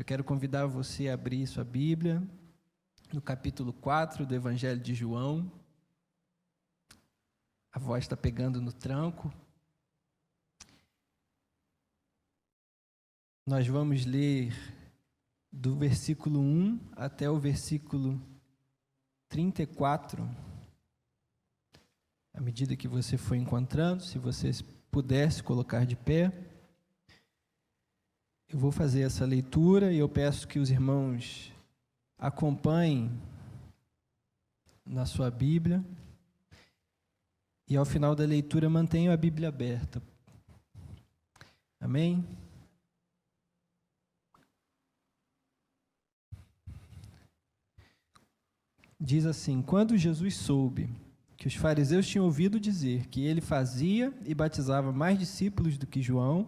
quero convidar você a abrir sua Bíblia no capítulo 4 do Evangelho de João. A voz está pegando no tranco. Nós vamos ler do versículo 1 até o versículo 34. À medida que você for encontrando, se você pudesse colocar de pé, eu vou fazer essa leitura e eu peço que os irmãos acompanhem na sua Bíblia e ao final da leitura mantenham a Bíblia aberta. Amém? Diz assim: quando Jesus soube que os fariseus tinham ouvido dizer que ele fazia e batizava mais discípulos do que João,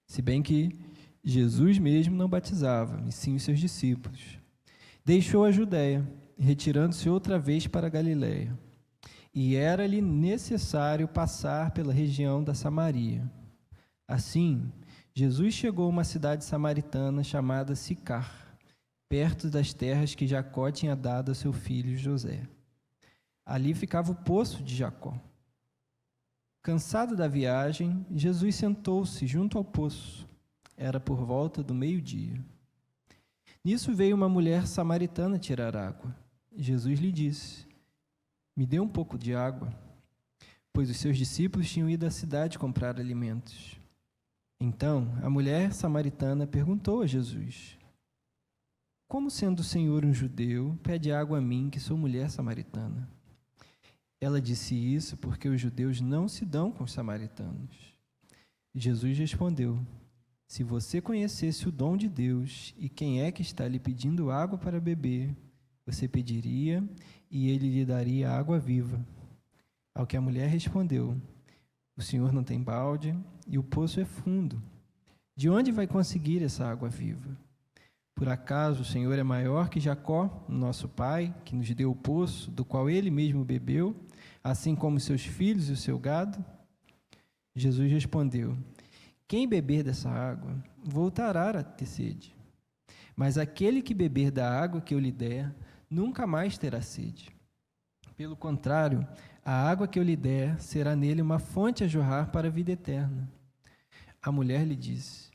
se bem que Jesus mesmo não batizava, e sim os seus discípulos, deixou a Judéia, retirando-se outra vez para a Galiléia. E era-lhe necessário passar pela região da Samaria. Assim, Jesus chegou a uma cidade samaritana chamada Sicar, perto das terras que Jacó tinha dado a seu filho José. Ali ficava o poço de Jacó. Cansado da viagem, Jesus sentou-se junto ao poço. Era por volta do meio-dia. Nisso veio uma mulher samaritana tirar água. Jesus lhe disse: me dê um pouco de água, pois os seus discípulos tinham ido à cidade comprar alimentos. Então, a mulher samaritana perguntou a Jesus: como, sendo o Senhor um judeu, pede água a mim, que sou mulher samaritana? Ela disse isso porque os judeus não se dão com os samaritanos. Jesus respondeu: se você conhecesse o dom de Deus e quem é que está lhe pedindo água para beber, você pediria e ele lhe daria água viva. Ao que a mulher respondeu: o Senhor não tem balde e o poço é fundo. De onde vai conseguir essa água viva? Por acaso o Senhor é maior que Jacó, nosso pai, que nos deu o poço, do qual ele mesmo bebeu, assim como seus filhos e o seu gado? Jesus respondeu: quem beber dessa água voltará a ter sede. Mas aquele que beber da água que eu lhe der, nunca mais terá sede. Pelo contrário, a água que eu lhe der será nele uma fonte a jorrar para a vida eterna. A mulher lhe disse: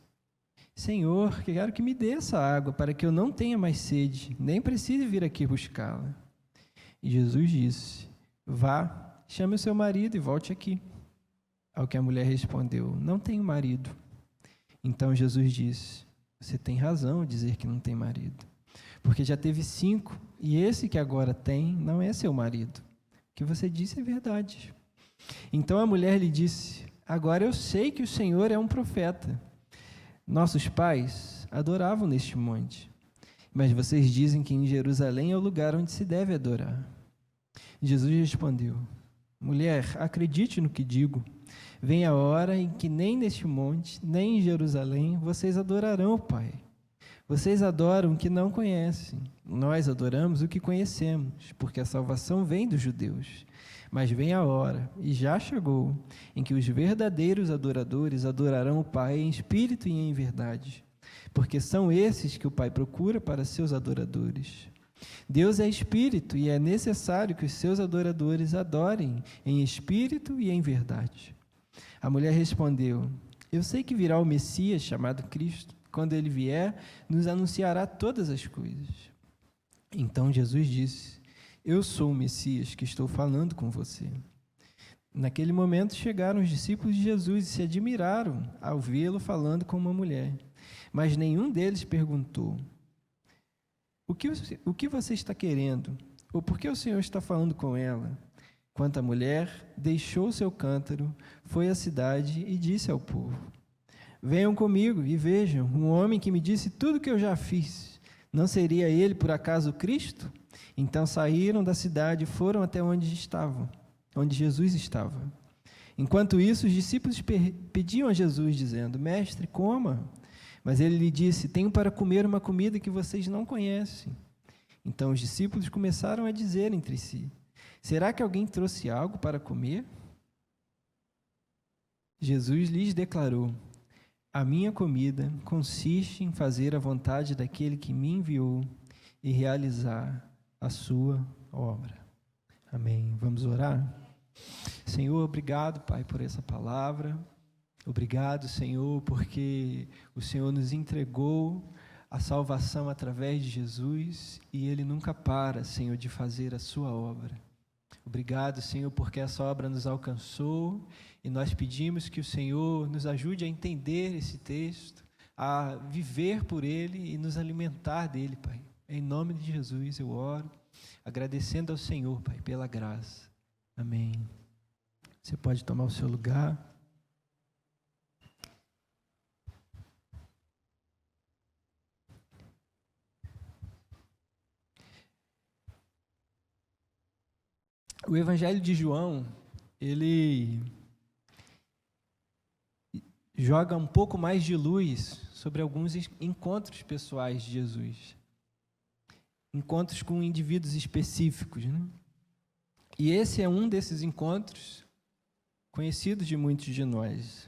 Senhor, quero que me dê essa água, para que eu não tenha mais sede, nem precise vir aqui buscá-la. E Jesus disse: vá, chame o seu marido e volte aqui. Ao que a mulher respondeu: não tenho marido. Então Jesus disse: você tem razão em dizer que não tem marido, porque já teve 5, e esse que agora tem não é seu marido. O que você disse é verdade. Então a mulher lhe disse: agora eu sei que o Senhor é um profeta. Nossos pais adoravam neste monte, mas vocês dizem que em Jerusalém é o lugar onde se deve adorar. Jesus respondeu: mulher, acredite no que digo. Vem a hora em que nem neste monte, nem em Jerusalém, vocês adorarão o Pai. Vocês adoram o que não conhecem. Nós adoramos o que conhecemos, porque a salvação vem dos judeus. Mas vem a hora, e já chegou, em que os verdadeiros adoradores adorarão o Pai em espírito e em verdade, porque são esses que o Pai procura para seus adoradores. Deus é espírito e é necessário que os seus adoradores adorem em espírito e em verdade. A mulher respondeu: eu sei que virá o Messias, chamado Cristo. Quando ele vier, nos anunciará todas as coisas. Então Jesus disse: eu sou o Messias que estou falando com você. Naquele momento chegaram os discípulos de Jesus e se admiraram ao vê-lo falando com uma mulher. Mas nenhum deles perguntou: o que você está querendo? Ou por que o Senhor está falando com ela? Quanto à mulher, deixou seu cântaro, foi à cidade e disse ao povo: venham comigo e vejam um homem que me disse tudo o que eu já fiz. Não seria ele, por acaso, o Cristo? Então saíram da cidade e foram até onde Jesus estava. Enquanto isso, os discípulos pediam a Jesus, dizendo: mestre, coma. Mas ele lhe disse: tenho para comer uma comida que vocês não conhecem. Então os discípulos começaram a dizer entre si: será que alguém trouxe algo para comer? Jesus lhes declarou: a minha comida consiste em fazer a vontade daquele que me enviou e realizar a sua obra. Amém. Vamos orar? Senhor, obrigado, Pai, por essa palavra. Obrigado, Senhor, porque o Senhor nos entregou a salvação através de Jesus e Ele nunca para, Senhor, de fazer a sua obra. Obrigado, Senhor, porque essa obra nos alcançou e nós pedimos que o Senhor nos ajude a entender esse texto, a viver por ele e nos alimentar dele, Pai. Em nome de Jesus eu oro, agradecendo ao Senhor, Pai, pela graça. Amém. Você pode tomar o seu lugar. O Evangelho de João, ele joga um pouco mais de luz sobre alguns encontros pessoais de Jesus. Encontros com indivíduos específicos, né? E esse é um desses encontros conhecidos de muitos de nós.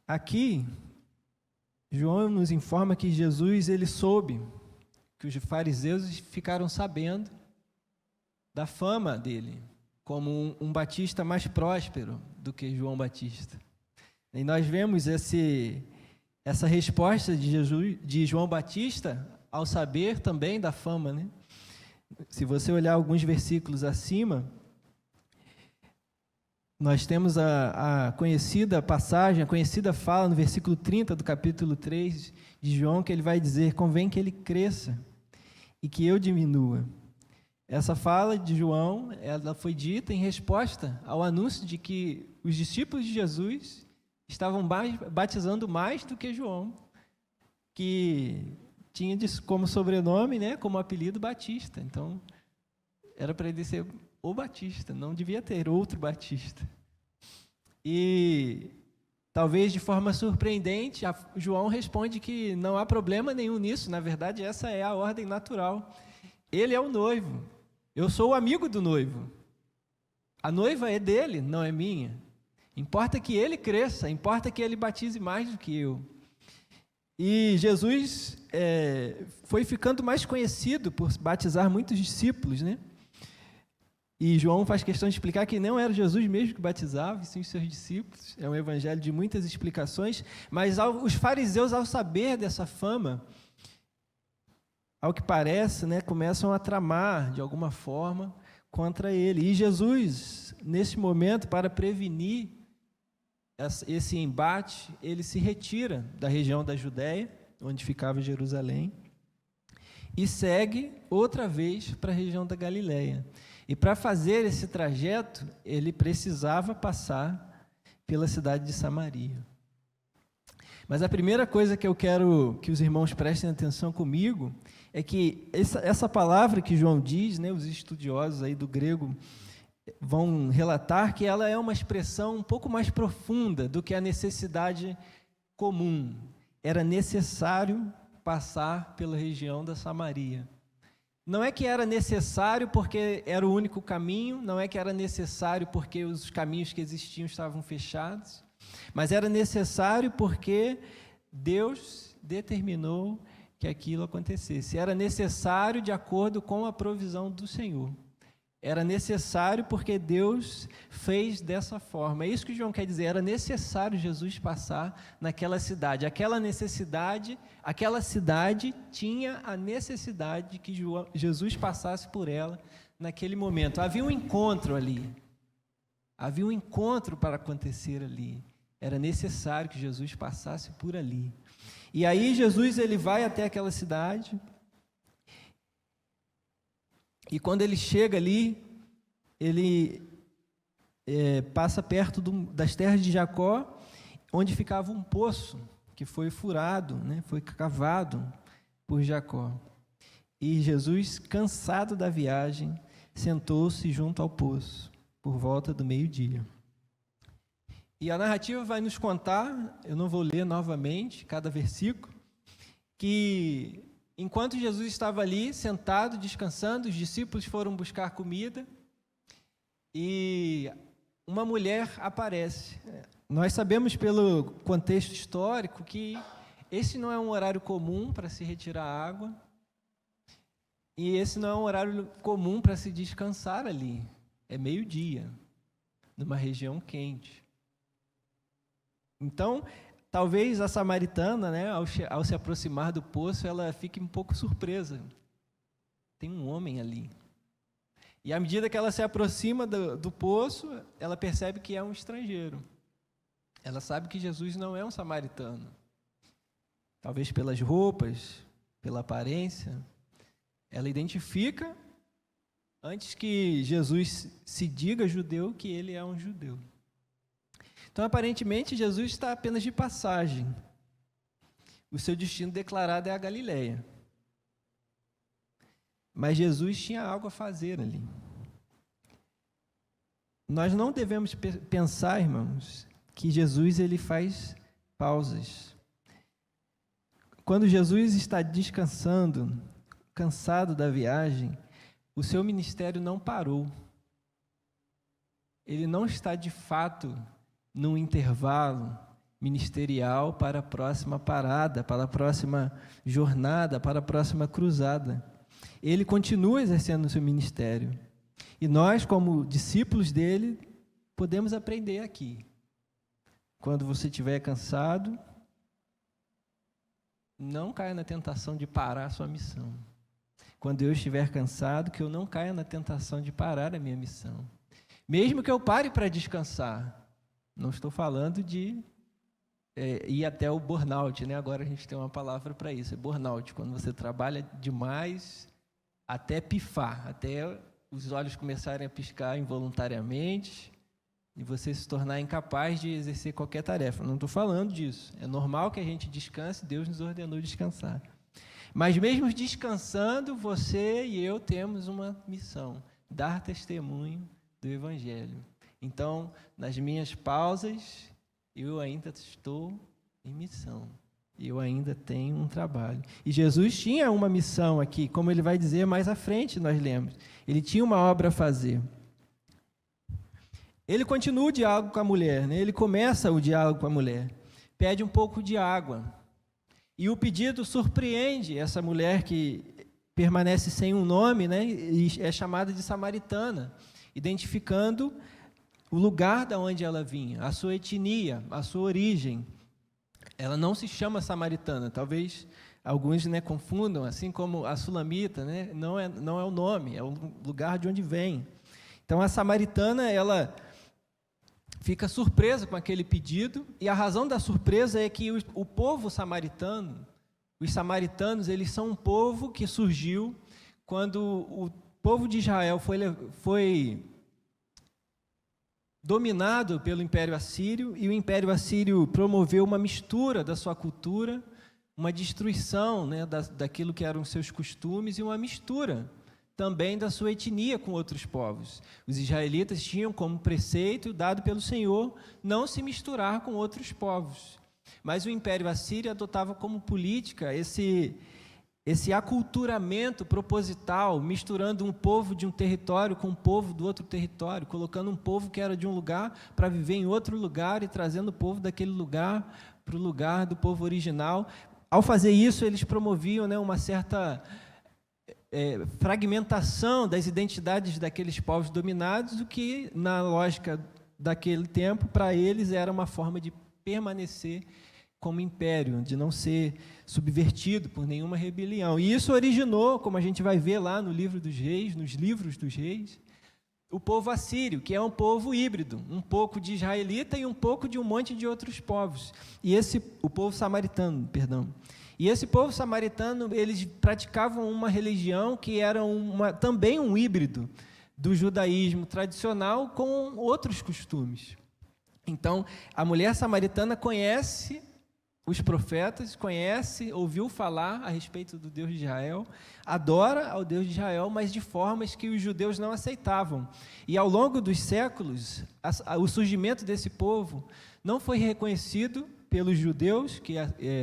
Aqui, João nos informa que Jesus, ele soube, que os fariseus ficaram sabendo da fama dele, como um batista mais próspero do que João Batista. E nós vemos essa resposta de Jesus, de João Batista, ao saber também da fama, né? Se você olhar alguns versículos acima, nós temos a conhecida passagem, a conhecida fala no versículo 30 do capítulo 3 de João, que ele vai dizer: convém que ele cresça e que eu diminua. Essa fala de João, ela foi dita em resposta ao anúncio de que os discípulos de Jesus estavam batizando mais do que João, que tinha como sobrenome, né, como apelido Batista. Então, era para ele ser o Batista, não devia ter outro Batista. E talvez de forma surpreendente, João responde que não há problema nenhum nisso, na verdade essa é a ordem natural. Ele é o noivo, eu sou o amigo do noivo. A noiva é dele, não é minha. Importa que ele cresça, importa que ele batize mais do que eu. E Jesus foi ficando mais conhecido por batizar muitos discípulos, né? E João faz questão de explicar que não era Jesus mesmo que batizava, e sim os seus discípulos. É um evangelho de muitas explicações, mas os fariseus, ao saber dessa fama, ao que parece, né, começam a tramar de alguma forma contra ele. E Jesus, nesse momento, para prevenir esse embate, ele se retira da região da Judéia, onde ficava Jerusalém, e segue outra vez para a região da Galileia. E para fazer esse trajeto, ele precisava passar pela cidade de Samaria. Mas a primeira coisa que eu quero que os irmãos prestem atenção comigo é que essa palavra que João diz, né, os estudiosos aí do grego vão relatar que ela é uma expressão um pouco mais profunda do que a necessidade comum. Era necessário passar pela região da Samaria. Não é que era necessário porque era o único caminho, não é que era necessário porque os caminhos que existiam estavam fechados, mas era necessário porque Deus determinou que aquilo acontecesse. Era necessário de acordo com a provisão do Senhor. Era necessário porque Deus fez dessa forma. É isso que João quer dizer. Era necessário Jesus passar naquela cidade. Aquela cidade tinha a necessidade de que Jesus passasse por ela naquele momento. Havia um encontro ali. Havia um encontro para acontecer ali. Era necessário que Jesus passasse por ali. E aí Jesus, ele vai até aquela cidade. E quando ele chega ali, ele passa perto das terras de Jacó, onde ficava um poço que foi furado, né, foi cavado por Jacó. E Jesus, cansado da viagem, sentou-se junto ao poço, por volta do meio-dia. E a narrativa vai nos contar, eu não vou ler novamente cada versículo, que enquanto Jesus estava ali, sentado, descansando, os discípulos foram buscar comida e uma mulher aparece. Nós sabemos pelo contexto histórico que esse não é um horário comum para se retirar água, e esse não é um horário comum para se descansar ali. É meio-dia, numa região quente. Então, talvez a samaritana, né, ao se aproximar do poço, ela fique um pouco surpresa. Tem um homem ali. E à medida que ela se aproxima do poço, ela percebe que é um estrangeiro. Ela sabe que Jesus não é um samaritano. Talvez pelas roupas, pela aparência. Ela identifica, antes que Jesus se diga judeu, que ele é um judeu. Então, aparentemente, Jesus está apenas de passagem. O seu destino declarado é a Galileia. Mas Jesus tinha algo a fazer ali. Nós não devemos pensar, irmãos, que Jesus ele faz pausas. Quando Jesus está descansando, cansado da viagem, o seu ministério não parou. Ele não está, de fato, num intervalo ministerial para a próxima parada, para a próxima jornada, para a próxima cruzada. Ele continua exercendo o seu ministério. E nós, como discípulos dele, podemos aprender aqui. Quando você estiver cansado, não caia na tentação de parar a sua missão. Quando eu estiver cansado, que eu não caia na tentação de parar a minha missão. Mesmo que eu pare para descansar. Não estou falando de ir até o burnout, né? Agora a gente tem uma palavra para isso, é burnout, quando você trabalha demais até pifar, até os olhos começarem a piscar involuntariamente e você se tornar incapaz de exercer qualquer tarefa. Não estou falando disso. É normal que a gente descanse, Deus nos ordenou descansar. Mas mesmo descansando, você e eu temos uma missão, dar testemunho do Evangelho. Então, nas minhas pausas, eu ainda estou em missão. Eu ainda tenho um trabalho. E Jesus tinha uma missão aqui, como ele vai dizer mais à frente, nós lemos. Ele tinha uma obra a fazer. Ele continua o diálogo com a mulher, né? Ele começa o diálogo com a mulher. Pede um pouco de água. E o pedido surpreende essa mulher que permanece sem um nome, né? E é chamada de samaritana, identificando o lugar da onde ela vinha, a sua etnia, a sua origem. Ela não se chama samaritana, talvez alguns, né, confundam, assim como a sulamita, né, não é o nome, é o lugar de onde vem. Então a samaritana, ela fica surpresa com aquele pedido, e a razão da surpresa é que o povo samaritano, os samaritanos, eles são um povo que surgiu quando o povo de Israel foi dominado pelo Império Assírio, e o Império Assírio promoveu uma mistura da sua cultura, uma destruição, né, daquilo que eram seus costumes, e uma mistura também da sua etnia com outros povos. Os israelitas tinham como preceito, dado pelo Senhor, não se misturar com outros povos. Mas o Império Assírio adotava como política esse aculturamento proposital, misturando um povo de um território com um povo do outro território, colocando um povo que era de um lugar para viver em outro lugar e trazendo o povo daquele lugar para o lugar do povo original. Ao fazer isso, eles promoviam, né, uma certa fragmentação das identidades daqueles povos dominados, o que, na lógica daquele tempo, para eles era uma forma de permanecer como império, de não ser subvertido por nenhuma rebelião. E isso originou, como a gente vai ver lá no livro dos reis, nos livros dos reis, o povo assírio, que é um povo híbrido, um pouco de israelita e um pouco de um monte de outros povos. E o povo samaritano, perdão. E esse povo samaritano, eles praticavam uma religião que era também um híbrido do judaísmo tradicional com outros costumes. Então, a mulher samaritana conhece os profetas, ouviu falar a respeito do Deus de Israel, adora ao Deus de Israel, mas de formas que os judeus não aceitavam. E ao longo dos séculos, o surgimento desse povo não foi reconhecido pelos judeus, que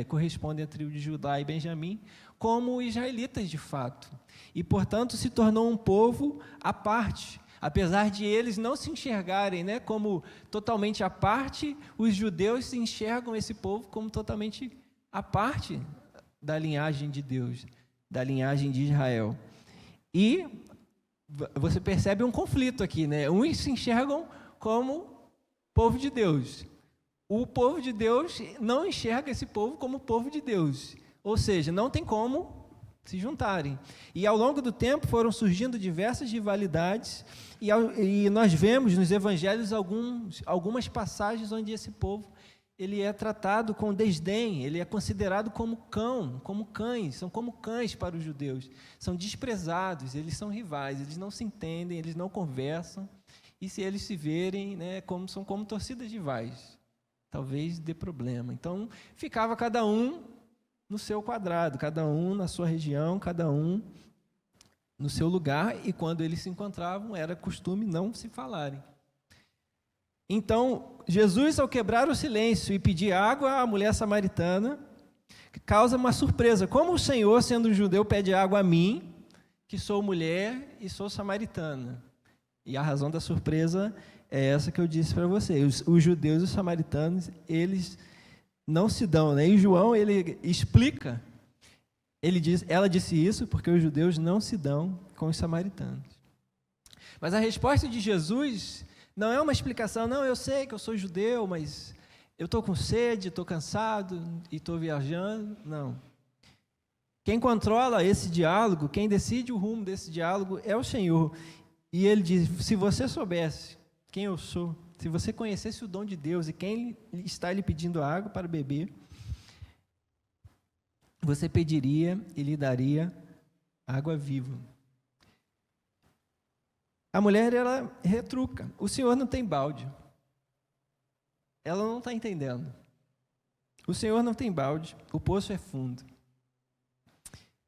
correspondem à tribo de Judá e Benjamim, como israelitas de fato. E, portanto, se tornou um povo à parte. Apesar de eles não se enxergarem, né, como totalmente à parte, os judeus se enxergam esse povo como totalmente à parte da linhagem de Deus, da linhagem de Israel. E você percebe um conflito aqui, né? Uns se enxergam como povo de Deus. O povo de Deus não enxerga esse povo como povo de Deus. Ou seja, não tem como se juntarem. E ao longo do tempo foram surgindo diversas rivalidades, e nós vemos nos evangelhos algumas passagens onde esse povo ele é tratado com desdém, ele é considerado como cão, como cães, são como cães para os judeus, são desprezados, eles são rivais, eles não se entendem, eles não conversam, e se eles se verem, né, são como torcidas rivais, talvez dê problema. Então, ficava cada um no seu quadrado, cada um na sua região, cada um no seu lugar, e quando eles se encontravam, era costume não se falarem. Então, Jesus, ao quebrar o silêncio e pedir água à mulher samaritana, causa uma surpresa. Como o Senhor, sendo judeu, pede água a mim, que sou mulher e sou samaritana? E a razão da surpresa é essa que eu disse para vocês. Os judeus e os samaritanos, eles não se dão, né? E João, ele explica, ela disse isso porque os judeus não se dão com os samaritanos. Mas a resposta de Jesus não é uma explicação, não, eu sei que eu sou judeu, mas eu estou com sede, estou cansado e estou viajando. Não. Quem controla esse diálogo, quem decide o rumo desse diálogo é o Senhor. E ele diz, se você soubesse quem eu sou, se você conhecesse o dom de Deus e quem está lhe pedindo água para beber, você pediria e lhe daria água viva. A mulher, ela retruca. O Senhor não tem balde. Ela não está entendendo. O Senhor não tem balde, o poço é fundo.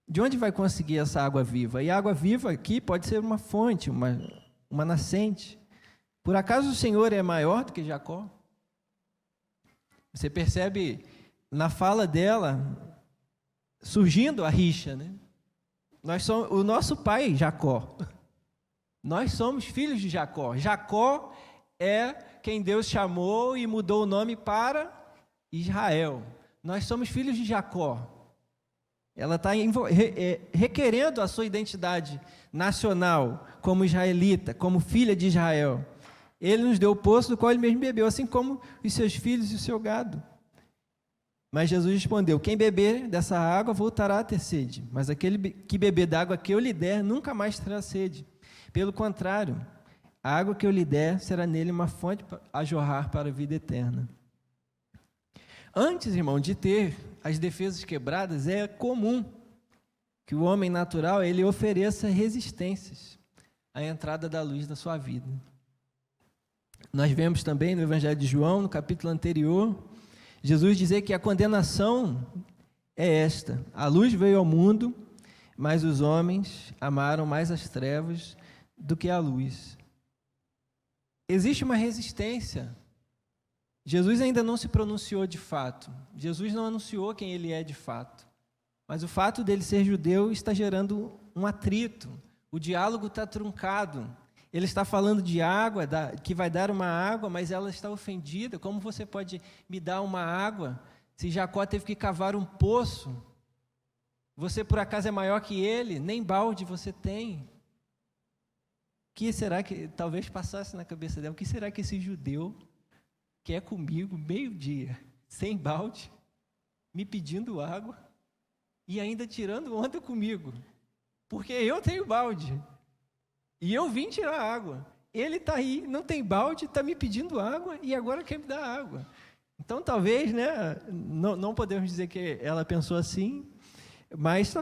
De onde vai conseguir essa água viva? E a água viva aqui pode ser uma fonte, uma nascente. Por acaso o Senhor é maior do que Jacó? Você percebe na fala dela, surgindo a rixa, né? O nosso pai, Jacó. Nós somos filhos de Jacó. Jacó é quem Deus chamou e mudou o nome para Israel. Nós somos filhos de Jacó. Ela está requerendo a sua identidade nacional como israelita, como filha de Israel. Ele nos deu o poço do qual ele mesmo bebeu, assim como os seus filhos e o seu gado. Mas Jesus respondeu, quem beber dessa água voltará a ter sede, mas aquele que beber da água que eu lhe der nunca mais terá sede. Pelo contrário, a água que eu lhe der será nele uma fonte a jorrar para a vida eterna. Antes, irmão, de ter as defesas quebradas, é comum que o homem natural ele ofereça resistências à entrada da luz da sua vida. Nós vemos também no Evangelho de João, no capítulo anterior, Jesus dizer que a condenação é esta: a luz veio ao mundo, mas os homens amaram mais as trevas do que a luz. Existe uma resistência. Jesus ainda não se pronunciou de fato. Jesus não anunciou quem ele é de fato. Mas o fato dele ser judeu está gerando um atrito. O diálogo está truncado. Ele está falando de água, que vai dar uma água, mas ela está ofendida. Como você pode me dar uma água se Jacó teve que cavar um poço? Você por acaso é maior que ele? Nem balde você tem. O que será que, talvez passasse na cabeça dela, o que será que esse judeu quer comigo meio-dia, sem balde, me pedindo água e ainda tirando onda comigo? Porque eu tenho balde e eu vim tirar água. Ele está aí, não tem balde, está me pedindo água e agora quer me dar água. Então, talvez, né, não podemos dizer que ela pensou assim, mas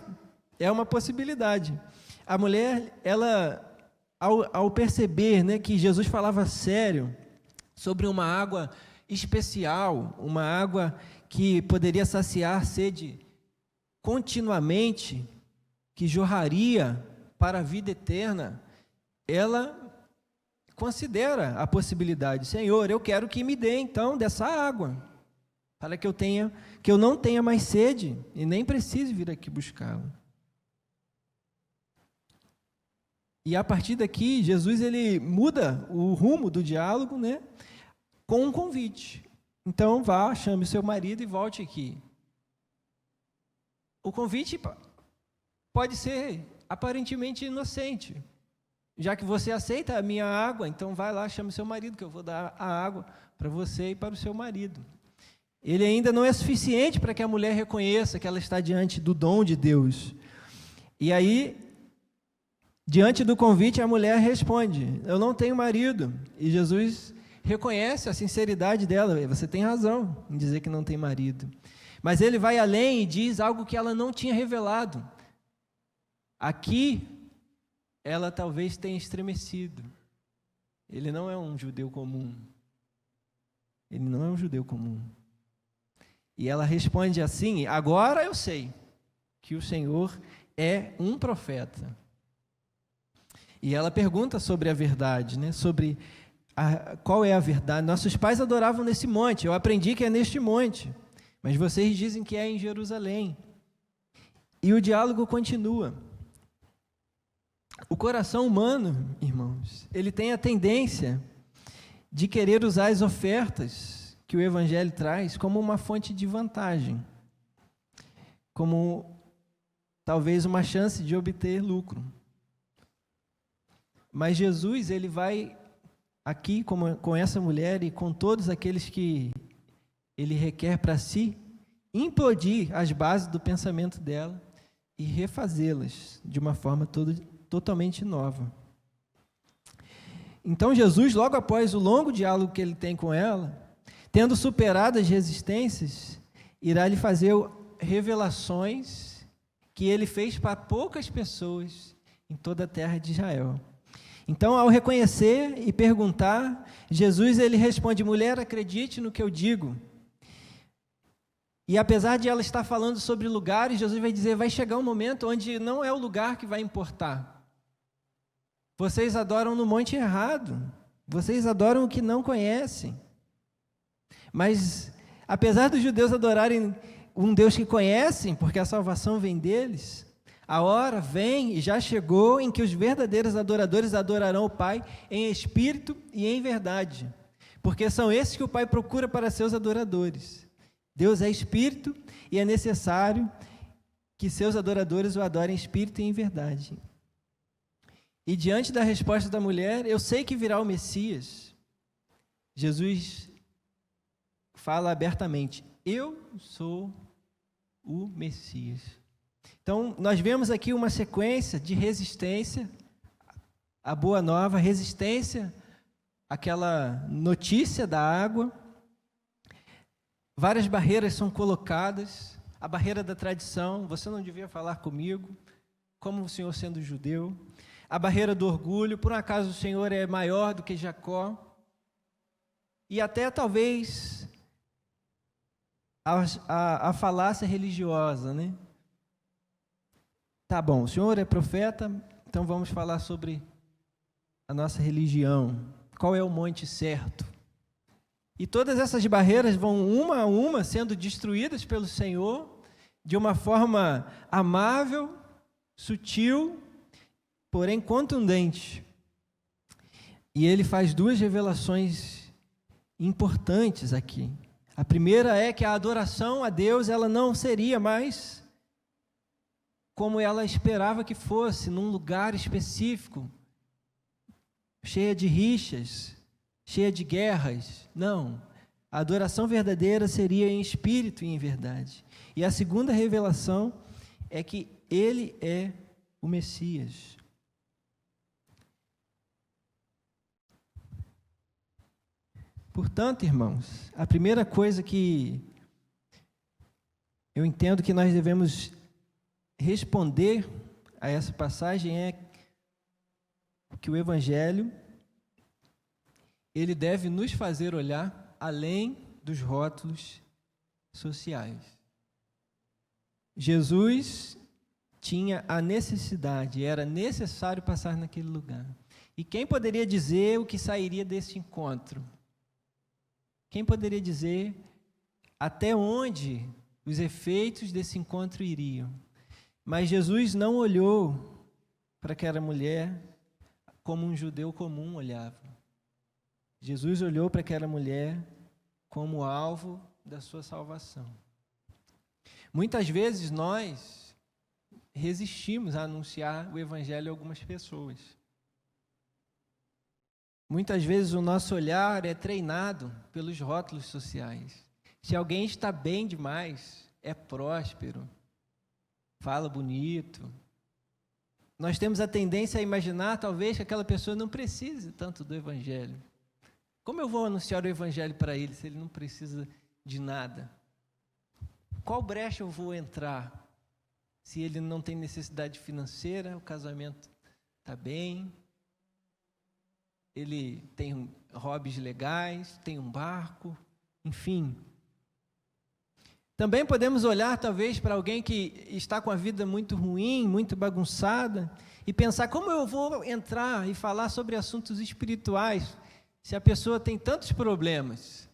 é uma possibilidade. A mulher, ela... Ao perceber, né, que Jesus falava sério sobre uma água especial, uma água que poderia saciar sede continuamente, que jorraria para a vida eterna, ela considera a possibilidade: Senhor, eu quero que me dê então dessa água, para que eu não tenha mais sede e nem precise vir aqui buscá-la. E a partir daqui, Jesus ele muda o rumo do diálogo, né, com um convite. Então, vá, chame o seu marido e volte aqui. O convite pode ser aparentemente inocente. Já que você aceita a minha água, então vai lá, chame o seu marido, que eu vou dar a água para você e para o seu marido. Ele ainda não é suficiente para que a mulher reconheça que ela está diante do dom de Deus. E aí, diante do convite, a mulher responde: eu não tenho marido. E Jesus reconhece a sinceridade dela. Você tem razão em dizer que não tem marido. Mas ele vai além e diz algo que ela não tinha revelado. Aqui, ela talvez tenha estremecido. Ele não é um judeu comum. Ele não é um judeu comum. E ela responde assim: agora eu sei que o Senhor é um profeta. E ela pergunta sobre a verdade, né? Sobre qual é a verdade. Nossos pais adoravam nesse monte, eu aprendi que é neste monte, mas vocês dizem que é em Jerusalém. E o diálogo continua. O coração humano, irmãos, ele tem a tendência de querer usar as ofertas que o Evangelho traz como uma fonte de vantagem, como talvez uma chance de obter lucro. Mas Jesus, ele vai aqui com essa mulher e com todos aqueles que ele requer para si, implodir as bases do pensamento dela e refazê-las de uma forma totalmente nova. Então Jesus, logo após o longo diálogo que ele tem com ela, tendo superado as resistências, irá lhe fazer revelações que ele fez para poucas pessoas em toda a terra de Israel. Então, ao reconhecer e perguntar, Jesus ele responde: mulher, acredite no que eu digo. E apesar de ela estar falando sobre lugares, Jesus vai dizer: vai chegar um momento onde não é o lugar que vai importar. Vocês adoram no monte errado. Vocês adoram o que não conhecem. Mas, apesar dos judeus adorarem um Deus que conhecem, porque a salvação vem deles, a hora vem e já chegou em que os verdadeiros adoradores adorarão o Pai em espírito e em verdade, porque são esses que o Pai procura para seus adoradores. Deus é espírito e é necessário que seus adoradores o adorem em espírito e em verdade. E diante da resposta da mulher, eu sei que virá o Messias, Jesus fala abertamente: eu sou o Messias. Então, nós vemos aqui uma sequência de resistência à boa nova, resistência àquela notícia da água. Várias barreiras são colocadas. A barreira da tradição: você não devia falar comigo, como o Senhor sendo judeu. A barreira do orgulho: por um acaso o Senhor é maior do que Jacó. E até talvez a falácia religiosa, né? Tá bom, o Senhor é profeta, então vamos falar sobre a nossa religião. Qual é o monte certo? E todas essas barreiras vão uma a uma sendo destruídas pelo Senhor de uma forma amável, sutil, porém contundente. E ele faz duas revelações importantes aqui. A primeira é que a adoração a Deus, ela não seria mais como ela esperava que fosse, num lugar específico, cheia de rixas, cheia de guerras. Não, a adoração verdadeira seria em espírito e em verdade. E a segunda revelação é que ele é o Messias. Portanto, irmãos, a primeira coisa que eu entendo que nós devemos responder a essa passagem é que o Evangelho, ele deve nos fazer olhar além dos rótulos sociais. Jesus tinha a necessidade, era necessário passar naquele lugar. E quem poderia dizer o que sairia desse encontro? Quem poderia dizer até onde os efeitos desse encontro iriam? Mas Jesus não olhou para aquela mulher como um judeu comum olhava. Jesus olhou para aquela mulher como alvo da sua salvação. Muitas vezes nós resistimos a anunciar o evangelho a algumas pessoas. Muitas vezes o nosso olhar é treinado pelos rótulos sociais. Se alguém está bem demais, é próspero, fala bonito. Nós temos a tendência a imaginar, talvez, que aquela pessoa não precise tanto do evangelho. Como eu vou anunciar o evangelho para ele se ele não precisa de nada? Qual brecha eu vou entrar se ele não tem necessidade financeira, o casamento está bem, ele tem hobbies legais, tem um barco, enfim. Também podemos olhar, talvez, para alguém que está com a vida muito ruim, muito bagunçada, e pensar, como eu vou entrar e falar sobre assuntos espirituais se a pessoa tem tantos problemas?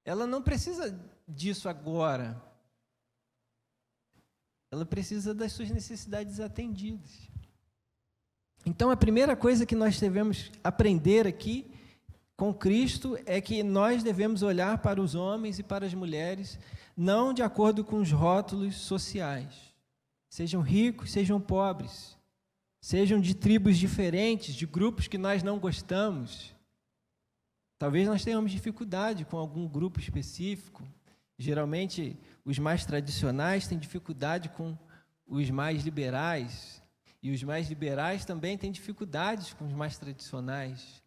Ela não precisa disso agora. Ela precisa das suas necessidades atendidas. Então, a primeira coisa que nós devemos aprender aqui com Cristo é que nós devemos olhar para os homens e para as mulheres não de acordo com os rótulos sociais. Sejam ricos, sejam pobres, sejam de tribos diferentes, de grupos que nós não gostamos. Talvez nós tenhamos dificuldade com algum grupo específico. Geralmente, os mais tradicionais têm dificuldade com os mais liberais. E os mais liberais também têm dificuldades com os mais tradicionais.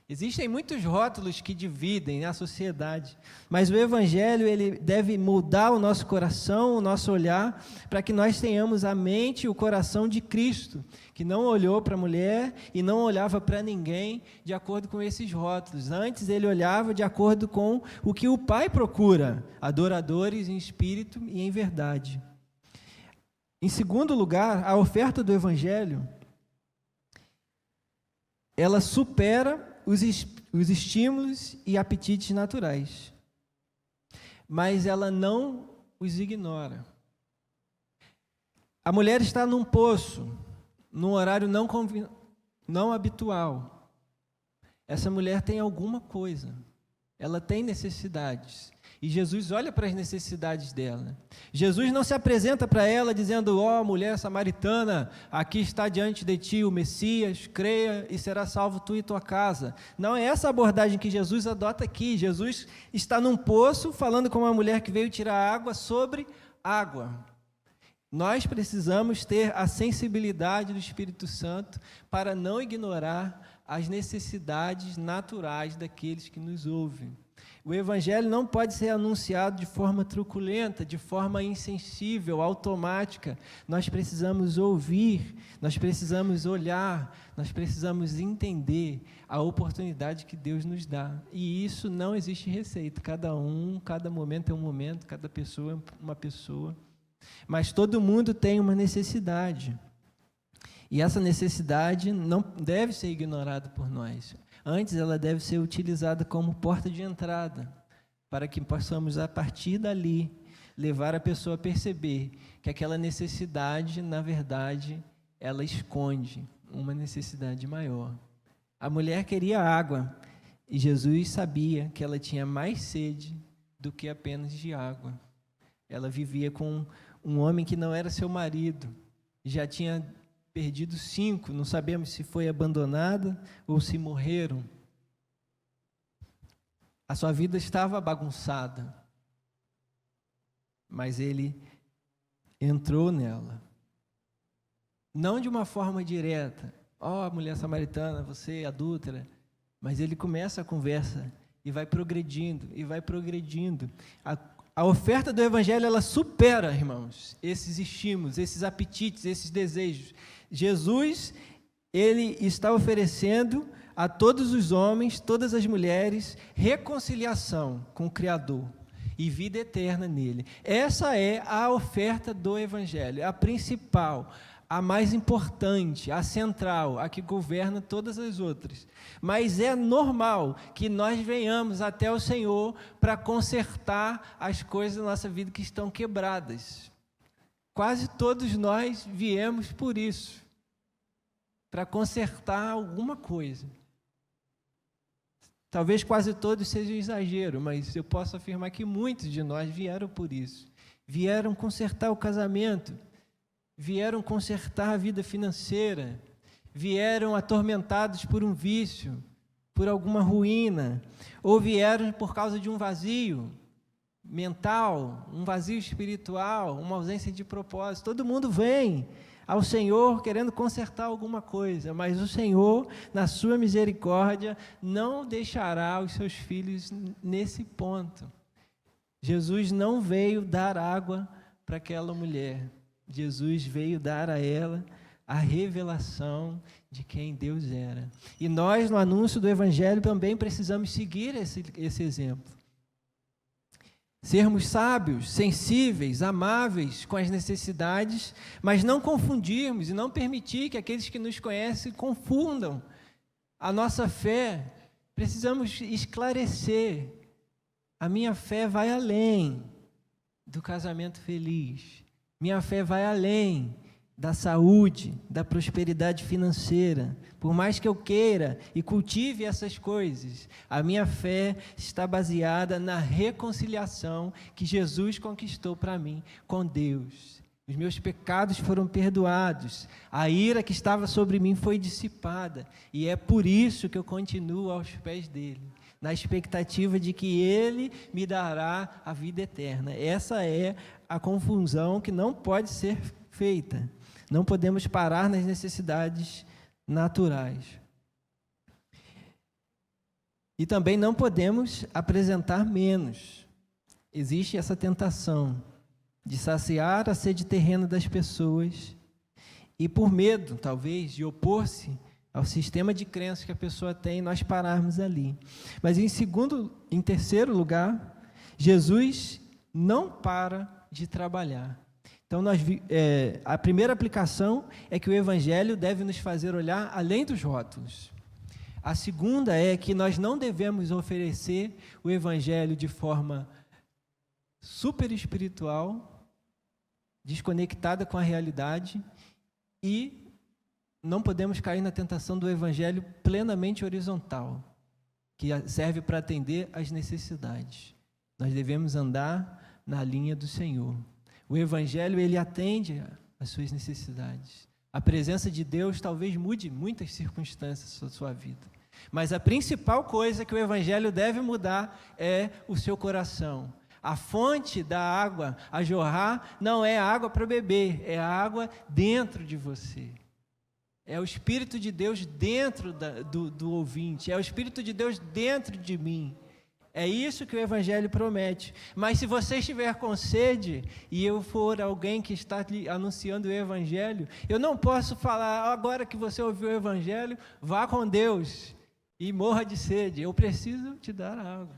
Existem muitos rótulos que dividem a sociedade, mas o Evangelho ele deve moldar o nosso coração, o nosso olhar, para que nós tenhamos a mente e o coração de Cristo, que não olhou para a mulher e não olhava para ninguém de acordo com esses rótulos. Antes ele olhava de acordo com o que o Pai procura, adoradores em espírito e em verdade. Em segundo lugar, a oferta do Evangelho, ela supera os estímulos e apetites naturais, mas ela não os ignora. A mulher está num poço, num horário não habitual. Essa mulher tem alguma coisa, ela tem necessidades. E Jesus olha para as necessidades dela. Jesus não se apresenta para ela dizendo, ó, mulher samaritana, aqui está diante de ti o Messias, creia e será salvo tu e tua casa. Não é essa a abordagem que Jesus adota aqui. Jesus está num poço falando com uma mulher que veio tirar água sobre água. Nós precisamos ter a sensibilidade do Espírito Santo para não ignorar as necessidades naturais daqueles que nos ouvem. O Evangelho não pode ser anunciado de forma truculenta, de forma insensível, automática. Nós precisamos ouvir, nós precisamos olhar, nós precisamos entender a oportunidade que Deus nos dá. E isso não existe receita. Cada momento é um momento, cada pessoa é uma pessoa. Mas todo mundo tem uma necessidade. E essa necessidade não deve ser ignorada por nós. Antes, ela deve ser utilizada como porta de entrada, para que possamos, a partir dali, levar a pessoa a perceber que aquela necessidade, na verdade, ela esconde uma necessidade maior. A mulher queria água, e Jesus sabia que ela tinha mais sede do que apenas de água. Ela vivia com um homem que não era seu marido, já tinha perdido 5, não sabemos se foi abandonada ou se morreram. A sua vida estava bagunçada, mas ele entrou nela. Não de uma forma direta, ó, mulher samaritana, você é adúltera, mas ele começa a conversa e vai progredindo, e vai progredindo. A oferta do Evangelho, ela supera, irmãos, esses estímulos, esses apetites, esses desejos. Jesus, ele está oferecendo a todos os homens, todas as mulheres, reconciliação com o Criador e vida eterna nele. Essa é a oferta do Evangelho, a principal, a mais importante, a central, a que governa todas as outras. Mas é normal que nós venhamos até o Senhor para consertar as coisas da nossa vida que estão quebradas. Quase todos nós viemos por isso, para consertar alguma coisa. Talvez quase todos sejam exagero, mas eu posso afirmar que muitos de nós vieram por isso. Vieram consertar o casamento, vieram consertar a vida financeira, vieram atormentados por um vício, por alguma ruína, ou vieram por causa de um vazio mental, um vazio espiritual, uma ausência de propósito. Todo mundo vem ao Senhor querendo consertar alguma coisa, mas o Senhor, na sua misericórdia, não deixará os seus filhos nesse ponto. Jesus não veio dar água para aquela mulher. Jesus veio dar a ela a revelação de quem Deus era. E nós, no anúncio do Evangelho, também precisamos seguir esse exemplo. Sermos sábios, sensíveis, amáveis com as necessidades, mas não confundirmos e não permitir que aqueles que nos conhecem confundam a nossa fé. Precisamos esclarecer. A minha fé vai além do casamento feliz. Minha fé vai além da saúde, da prosperidade financeira. Por mais que eu queira e cultive essas coisas, a minha fé está baseada na reconciliação que Jesus conquistou para mim com Deus. Os meus pecados foram perdoados, a ira que estava sobre mim foi dissipada, e é por isso que eu continuo aos pés dele, na expectativa de que ele me dará a vida eterna. Essa é a confusão que não pode ser feita. Não podemos parar nas necessidades naturais. E também não podemos apresentar menos. Existe essa tentação de saciar a sede terrena das pessoas e, por medo, talvez, de opor-se ao sistema de crenças que a pessoa tem, nós pararmos ali. Mas, em terceiro lugar, Jesus não para de trabalhar. Então, a primeira aplicação é que o Evangelho deve nos fazer olhar além dos rótulos. A segunda é que nós não devemos oferecer o Evangelho de forma super espiritual, desconectada com a realidade, e não podemos cair na tentação do Evangelho plenamente horizontal, que serve para atender às necessidades. Nós devemos andar na linha do Senhor. O Evangelho, ele atende às suas necessidades. A presença de Deus talvez mude muitas circunstâncias da sua vida. Mas a principal coisa que o Evangelho deve mudar é o seu coração. A fonte da água a jorrar não é a água para beber, é a água dentro de você. É o Espírito de Deus dentro do ouvinte, é o Espírito de Deus dentro de mim. É isso que o Evangelho promete. Mas se você estiver com sede e eu for alguém que está lhe anunciando o Evangelho, eu não posso falar, agora que você ouviu o Evangelho, vá com Deus e morra de sede. Eu preciso te dar água.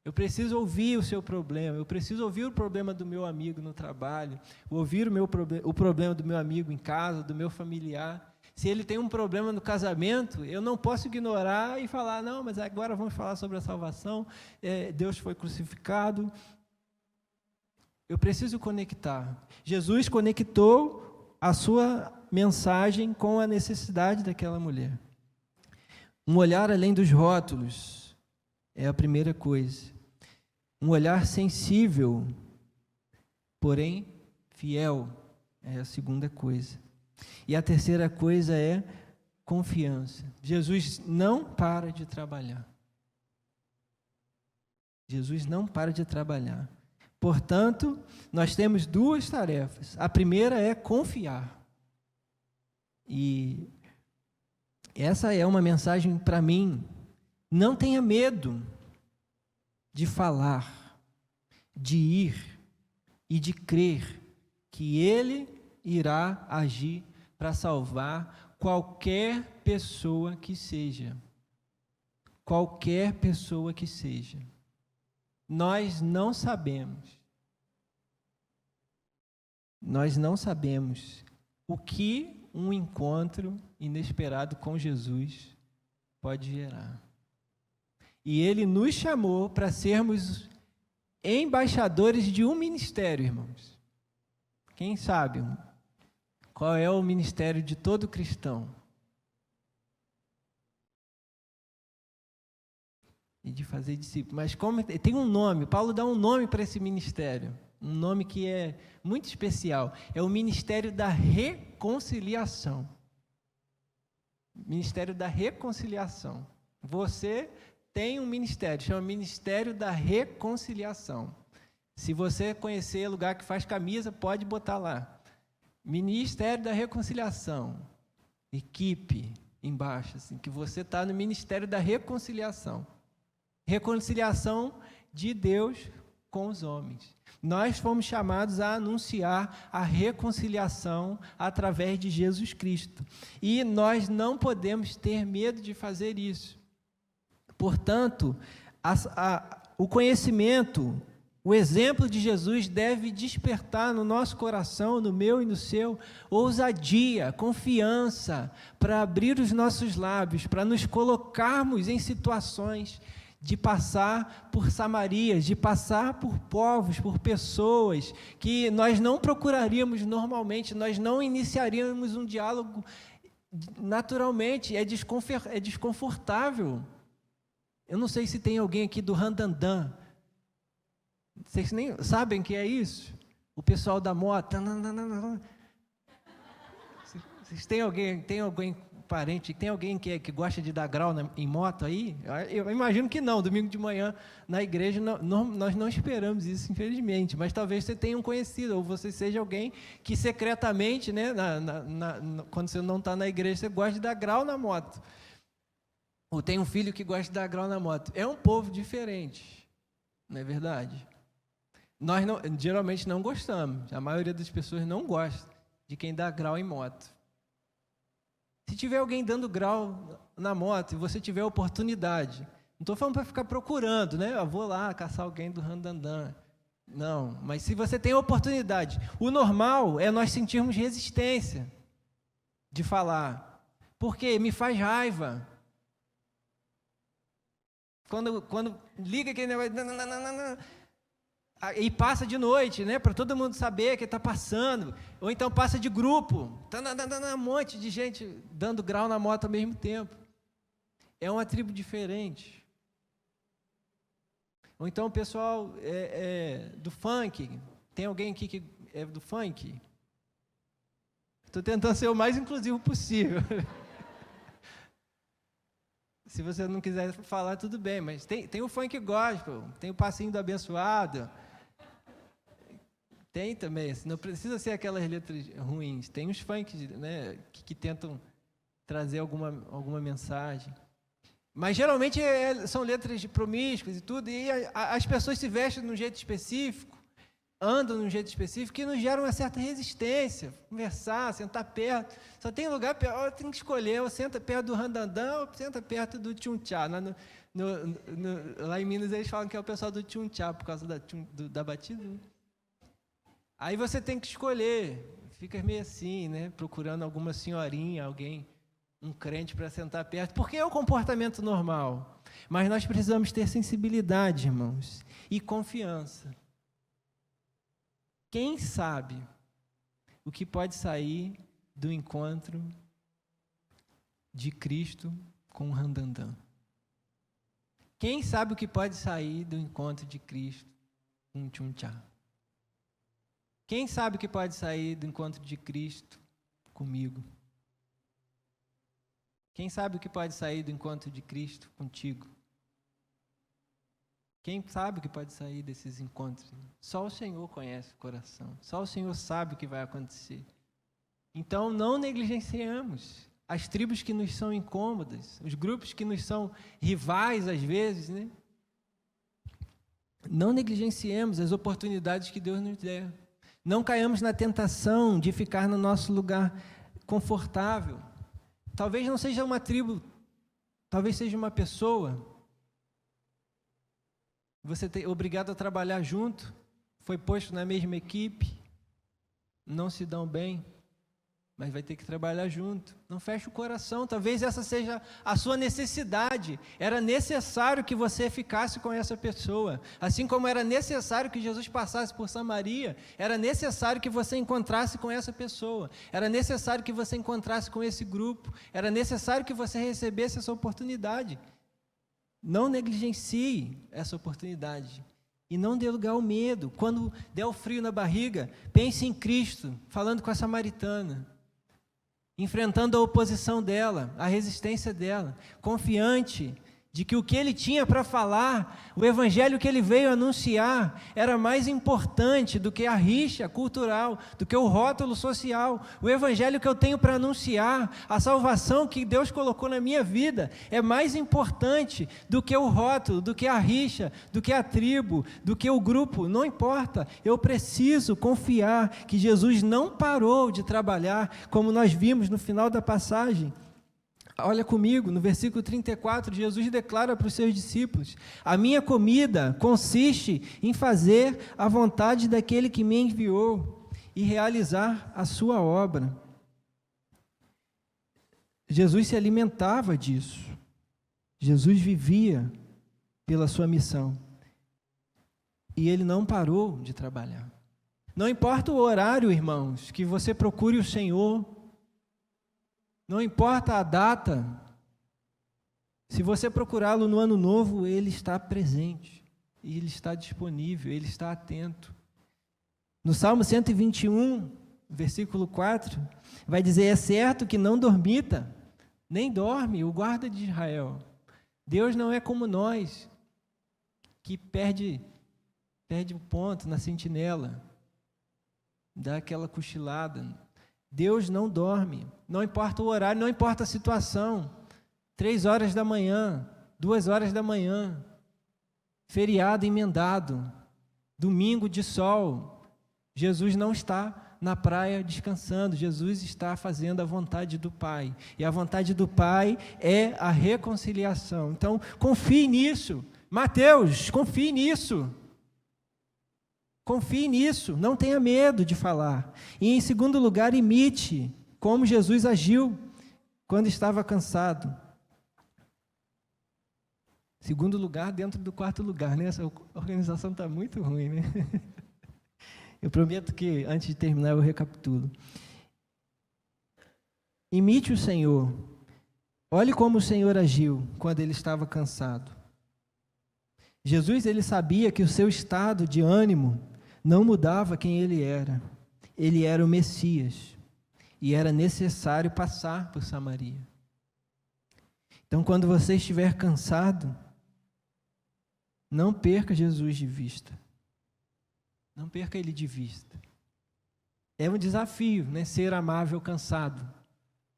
Eu preciso ouvir o seu problema. Eu preciso ouvir o problema do meu amigo no trabalho, ouvir o problema do meu amigo em casa, do meu familiar. Se ele tem um problema no casamento, eu não posso ignorar e falar, não, mas agora vamos falar sobre a salvação, Deus foi crucificado. Eu preciso conectar. Jesus conectou a sua mensagem com a necessidade daquela mulher. Um olhar além dos rótulos é a primeira coisa. Um olhar sensível, porém fiel, é a segunda coisa. E a terceira coisa é confiança. Jesus não para de trabalhar. Jesus não para de trabalhar. Portanto, nós temos duas tarefas. A primeira é confiar. E essa é uma mensagem para mim. Não tenha medo de falar, de ir e de crer que Ele irá agir para salvar qualquer pessoa que seja. Qualquer pessoa que seja. Nós não sabemos. Nós não sabemos o que um encontro inesperado com Jesus pode gerar. E Ele nos chamou para sermos embaixadores de um ministério, irmãos. Quem sabe qual é o ministério de todo cristão? e de fazer discípulos. Mas como tem um nome, Paulo dá um nome para esse ministério, um nome que é muito especial, é o ministério da reconciliação. Ministério da reconciliação. Você tem um ministério, chama Ministério da Reconciliação. Se você conhecer lugar que faz camisa, pode botar lá. Ministério da Reconciliação. Equipe embaixo, assim, que você está no Ministério da Reconciliação. Reconciliação de Deus com os homens. Nós fomos chamados a anunciar a reconciliação através de Jesus Cristo. E nós não podemos ter medo de fazer isso. Portanto, o conhecimento, o exemplo de Jesus deve despertar no nosso coração, no meu e no seu, ousadia, confiança, para abrir os nossos lábios, para nos colocarmos em situações de passar por Samarias, de passar por povos, por pessoas que nós não procuraríamos normalmente, nós não iniciaríamos um diálogo naturalmente, é desconfortável. Eu não sei se tem alguém aqui do Randandã, vocês nem sabem o que é isso? O pessoal da moto. Vocês têm alguém parente, tem alguém que gosta de dar grau em moto aí? Eu imagino que não, domingo de manhã na igreja nós não esperamos isso, infelizmente, mas talvez você tenha um conhecido, ou você seja alguém que secretamente, né, quando você não está na igreja, você gosta de dar grau na moto, ou tem um filho que gosta de dar grau na moto. É um povo diferente, não é verdade? Nós geralmente não gostamos, a maioria das pessoas não gosta de quem dá grau em moto. Se tiver alguém dando grau na moto e você tiver oportunidade, não estou falando para ficar procurando, né? Eu vou lá caçar alguém do Randandã. Não, mas se você tem oportunidade, o normal é nós sentirmos resistência de falar, porque me faz raiva. Quando liga aquele negócio, e passa de noite, né, para todo mundo saber que está passando, ou então passa de grupo, um monte de gente dando grau na moto ao mesmo tempo. É uma tribo diferente. Ou então o pessoal do funk, tem alguém aqui que é do funk? Estou tentando ser o mais inclusivo possível. Se você não quiser falar, tudo bem, mas tem o funk gospel, tem o passinho do abençoado. Tem também, não precisa ser aquelas letras ruins. Tem os funks, né, que tentam trazer alguma mensagem. Mas geralmente são letras promíscuas e tudo, e as pessoas se vestem de um jeito específico, andam de um jeito específico, que nos gera uma certa resistência. Conversar, sentar perto. Só tem lugar, tem que escolher, ou senta perto do Randandã, ou senta perto do Tchunchá. Lá em Minas eles falam que é o pessoal do Tchunchá, por causa da batida, né? Aí você tem que escolher, fica meio assim, né? Procurando alguma senhorinha, um crente para sentar perto, porque é o comportamento normal. Mas nós precisamos ter sensibilidade, irmãos, e confiança. Quem sabe o que pode sair do encontro de Cristo com o Randandã? Quem sabe o que pode sair do encontro de Cristo com o Tchunchá? Quem sabe o que pode sair do encontro de Cristo comigo? Quem sabe o que pode sair do encontro de Cristo contigo? Quem sabe o que pode sair desses encontros? Só o Senhor conhece o coração. Só o Senhor sabe o que vai acontecer. Então, não negligenciamos as tribos que nos são incômodas, os grupos que nos são rivais, às vezes, né? Não negligenciemos as oportunidades que Deus nos der. Não caiamos na tentação de ficar no nosso lugar confortável. Talvez não seja uma tribo, talvez seja uma pessoa. Você é obrigado a trabalhar junto, foi posto na mesma equipe, não se dão bem, mas vai ter que trabalhar junto. Não feche o coração, talvez essa seja a sua necessidade. Era necessário que você ficasse com essa pessoa, assim como era necessário que Jesus passasse por Samaria, era necessário que você encontrasse com essa pessoa, era necessário que você encontrasse com esse grupo, era necessário que você recebesse essa oportunidade. Não negligencie essa oportunidade. E não dê lugar ao medo. Quando der o frio na barriga, pense em Cristo, falando com a samaritana, enfrentando a oposição dela, a resistência dela, confiante de que o que ele tinha para falar, o evangelho que ele veio anunciar, era mais importante do que a rixa cultural, do que o rótulo social. O evangelho que eu tenho para anunciar, a salvação que Deus colocou na minha vida, é mais importante do que o rótulo, do que a rixa, do que a tribo, do que o grupo. Não importa, eu preciso confiar que Jesus não parou de trabalhar, como nós vimos no final da passagem. Olha comigo, no versículo 34, Jesus declara para os seus discípulos: a minha comida consiste em fazer a vontade daquele que me enviou e realizar a sua obra. Jesus se alimentava disso. Jesus vivia pela sua missão. E ele não parou de trabalhar. Não importa o horário, irmãos, que você procure o Senhor, não importa a data, se você procurá-lo no ano novo, ele está presente, ele está disponível, ele está atento. No Salmo 121, versículo 4, vai dizer: é certo que não dormita, nem dorme o guarda de Israel. Deus não é como nós, que perde o ponto na sentinela, dá aquela cochilada. Deus não dorme, não importa o horário, não importa a situação, 3 horas da manhã, 2 horas da manhã, feriado emendado, domingo de sol, Jesus não está na praia descansando, Jesus está fazendo a vontade do Pai, e a vontade do Pai é a reconciliação. Então, confie nisso, Mateus, confie nisso. Confie nisso, não tenha medo de falar. E em segundo lugar, imite como Jesus agiu quando estava cansado. Segundo lugar, dentro do quarto lugar, né? Essa organização está muito ruim, né? Eu prometo que, antes de terminar, eu recapitulo. Imite o Senhor. Olhe como o Senhor agiu quando ele estava cansado. Jesus, ele sabia que o seu estado de ânimo não mudava quem ele era. Ele era o Messias. E era necessário passar por Samaria. Então, quando você estiver cansado, não perca Jesus de vista. Não perca ele de vista. É um desafio, né? Ser amável cansado.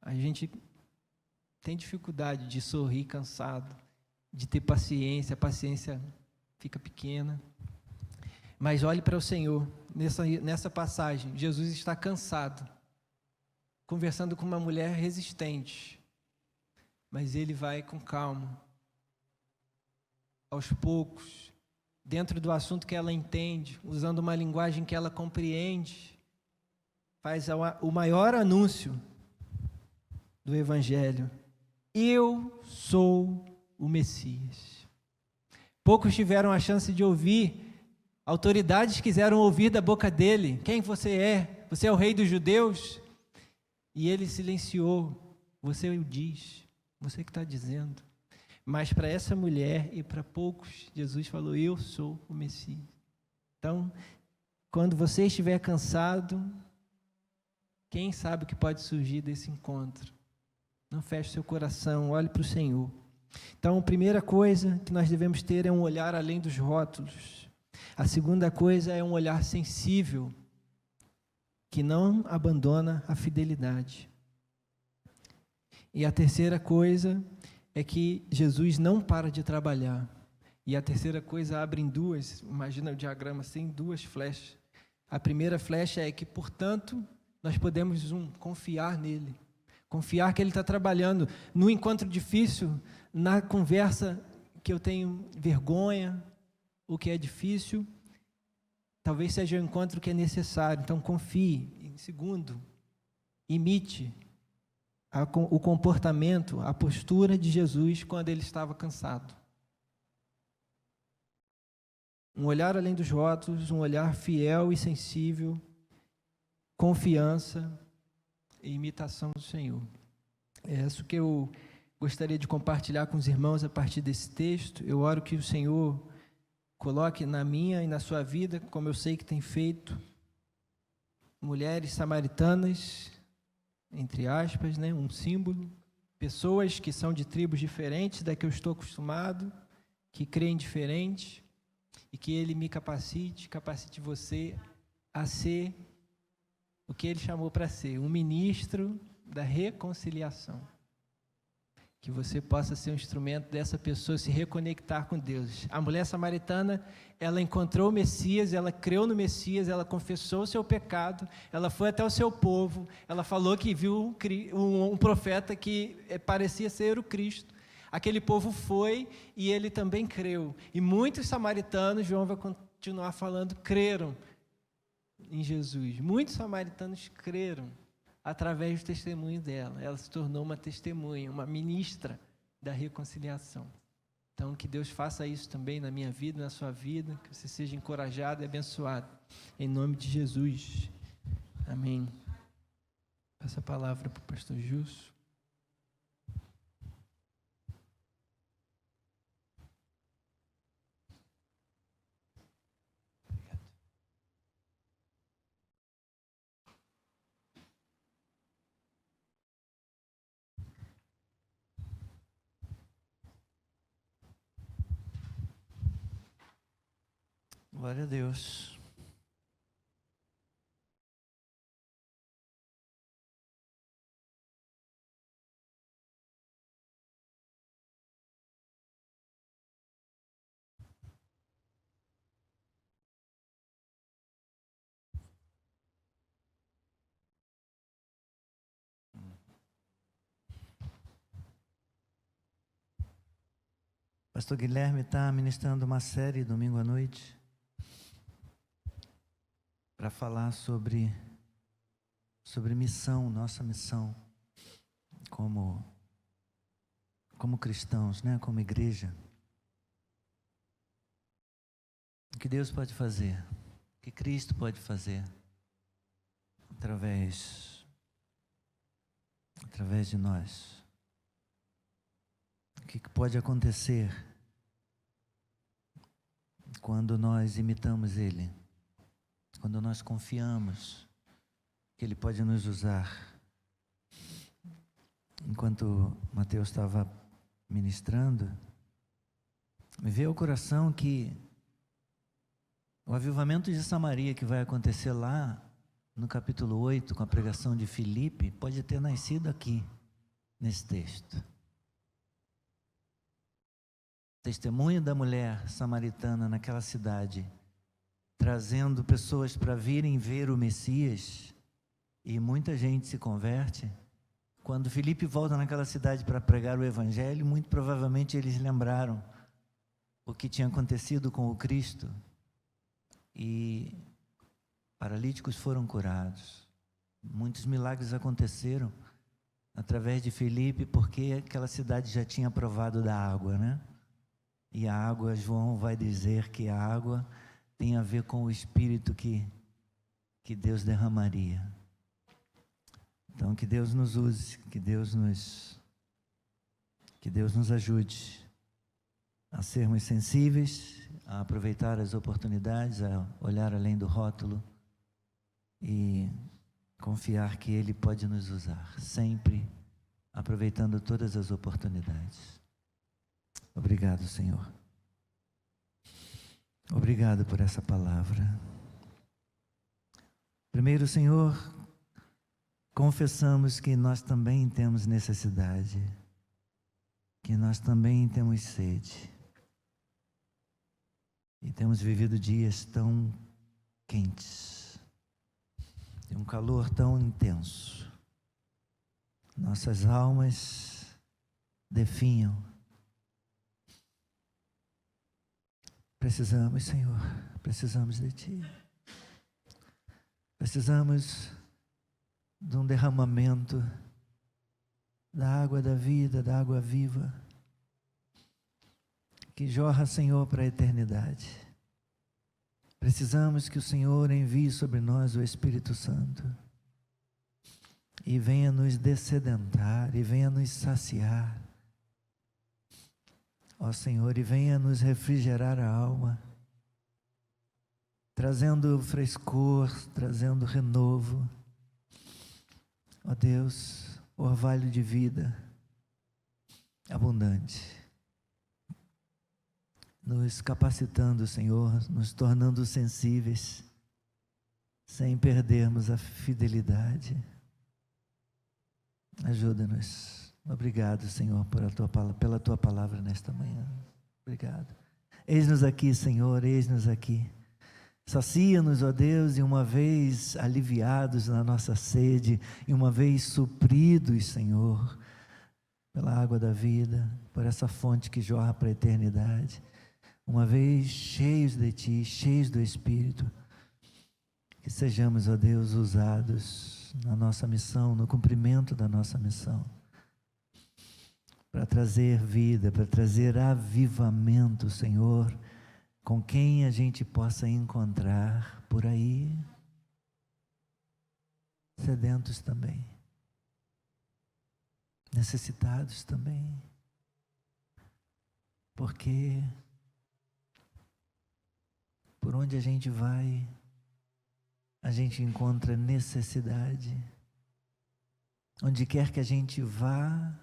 A gente tem dificuldade de sorrir cansado, de ter paciência, a paciência fica pequena. Mas olhe para o Senhor, nessa passagem, Jesus está cansado, conversando com uma mulher resistente, mas ele vai com calma, aos poucos, dentro do assunto que ela entende, usando uma linguagem que ela compreende, faz o maior anúncio do Evangelho: eu sou o Messias. Poucos tiveram a chance de ouvir. Autoridades quiseram ouvir da boca dele: quem você é? Você é o rei dos judeus? E ele silenciou: você o diz, você que está dizendo. Mas para essa mulher e para poucos, Jesus falou: eu sou o Messias. Então, quando você estiver cansado, quem sabe o que pode surgir desse encontro? Não feche seu coração, olhe para o Senhor. Então, a primeira coisa que nós devemos ter é um olhar além dos rótulos. A segunda coisa é um olhar sensível, que não abandona a fidelidade. E a terceira coisa é que Jesus não para de trabalhar. E a terceira coisa abre em duas, imagina o diagrama assim, 2 flechas. A primeira flecha é que, portanto, nós podemos confiar nele. Confiar que ele está trabalhando no encontro difícil, na conversa que eu tenho vergonha, o que é difícil, talvez seja o encontro que é necessário. Então, confie. Em segundo, imite o comportamento, a postura de Jesus quando ele estava cansado. Um olhar além dos rótulos, um olhar fiel e sensível, confiança e imitação do Senhor. É isso que eu gostaria de compartilhar com os irmãos a partir desse texto. Eu oro que o Senhor coloque na minha e na sua vida, como eu sei que tem feito, mulheres samaritanas, entre aspas, né, um símbolo, pessoas que são de tribos diferentes da que eu estou acostumado, que creem diferente, e que Ele me capacite você a ser o que Ele chamou para ser, um ministro da reconciliação. Que você possa ser um instrumento dessa pessoa se reconectar com Deus. A mulher samaritana, ela encontrou o Messias, ela creu no Messias, ela confessou o seu pecado, ela foi até o seu povo, ela falou que viu um profeta que parecia ser o Cristo. Aquele povo foi e ele também creu. E muitos samaritanos, João vai continuar falando, creram em Jesus. Muitos samaritanos creram através do testemunho dela. Ela se tornou uma testemunha, uma ministra da reconciliação. Então, que Deus faça isso também na minha vida, na sua vida, que você seja encorajado e abençoado. Em nome de Jesus. Amém. Passa a palavra para o pastor Justo. Glória a Deus. Pastor Guilherme está ministrando uma série domingo à noite para falar sobre missão, nossa missão como cristãos, né? Como igreja. O que Deus pode fazer, o que Cristo pode fazer através de nós. O que pode acontecer quando nós imitamos Ele, quando nós confiamos que Ele pode nos usar. Enquanto Mateus estava ministrando, me veio ao coração que o avivamento de Samaria que vai acontecer lá no capítulo 8, com a pregação de Filipe, pode ter nascido aqui, nesse texto. Testemunho da mulher samaritana naquela cidade, trazendo pessoas para virem ver o Messias, e muita gente se converte. Quando Filipe volta naquela cidade para pregar o Evangelho, muito provavelmente eles lembraram o que tinha acontecido com o Cristo, e paralíticos foram curados. Muitos milagres aconteceram através de Filipe, porque aquela cidade já tinha provado da água, né? E a água, João vai dizer que a água tem a ver com o Espírito que Deus derramaria. Então, que Deus nos use, que Deus nos ajude a sermos sensíveis, a aproveitar as oportunidades, a olhar além do rótulo e confiar que Ele pode nos usar, sempre aproveitando todas as oportunidades. Obrigado, Senhor. Obrigado por essa palavra. Primeiro, Senhor, confessamos que nós também temos necessidade, que nós também temos sede. E temos vivido dias tão quentes, de um calor tão intenso. Nossas almas definham. Precisamos, Senhor, precisamos de Ti. Precisamos de um derramamento da água da vida, da água viva, que jorra, Senhor, para a eternidade. Precisamos que o Senhor envie sobre nós o Espírito Santo e venha nos dessedentar, e venha nos saciar, ó Senhor, e venha nos refrigerar a alma, trazendo frescor, trazendo renovo. Ó Deus, orvalho de vida abundante, nos capacitando, Senhor, nos tornando sensíveis, sem perdermos a fidelidade. Ajuda-nos. Obrigado, Senhor, pela Tua palavra nesta manhã. Obrigado. Eis-nos aqui, Senhor, eis-nos aqui. Sacia-nos, ó Deus, e uma vez aliviados na nossa sede, e uma vez supridos, Senhor, pela água da vida, por essa fonte que jorra para a eternidade, uma vez cheios de Ti, cheios do Espírito, que sejamos, ó Deus, usados na nossa missão, no cumprimento da nossa missão, para trazer vida, para trazer avivamento, Senhor, com quem a gente possa encontrar por aí, sedentos também, necessitados também, porque por onde a gente vai, a gente encontra necessidade. Onde quer que a gente vá,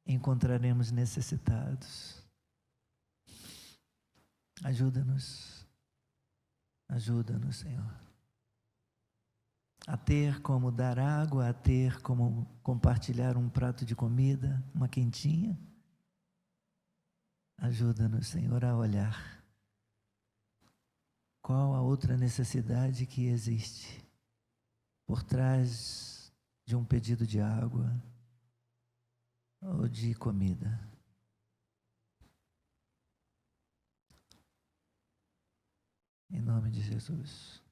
encontraremos necessitados. Ajuda-nos, Senhor, a ter como dar água, a ter como compartilhar um prato de comida, uma quentinha. Ajuda-nos, Senhor, a olhar qual a outra necessidade que existe por trás de um pedido de água ou de comida. Em nome de Jesus.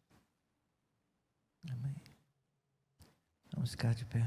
Amém. Vamos ficar de pé.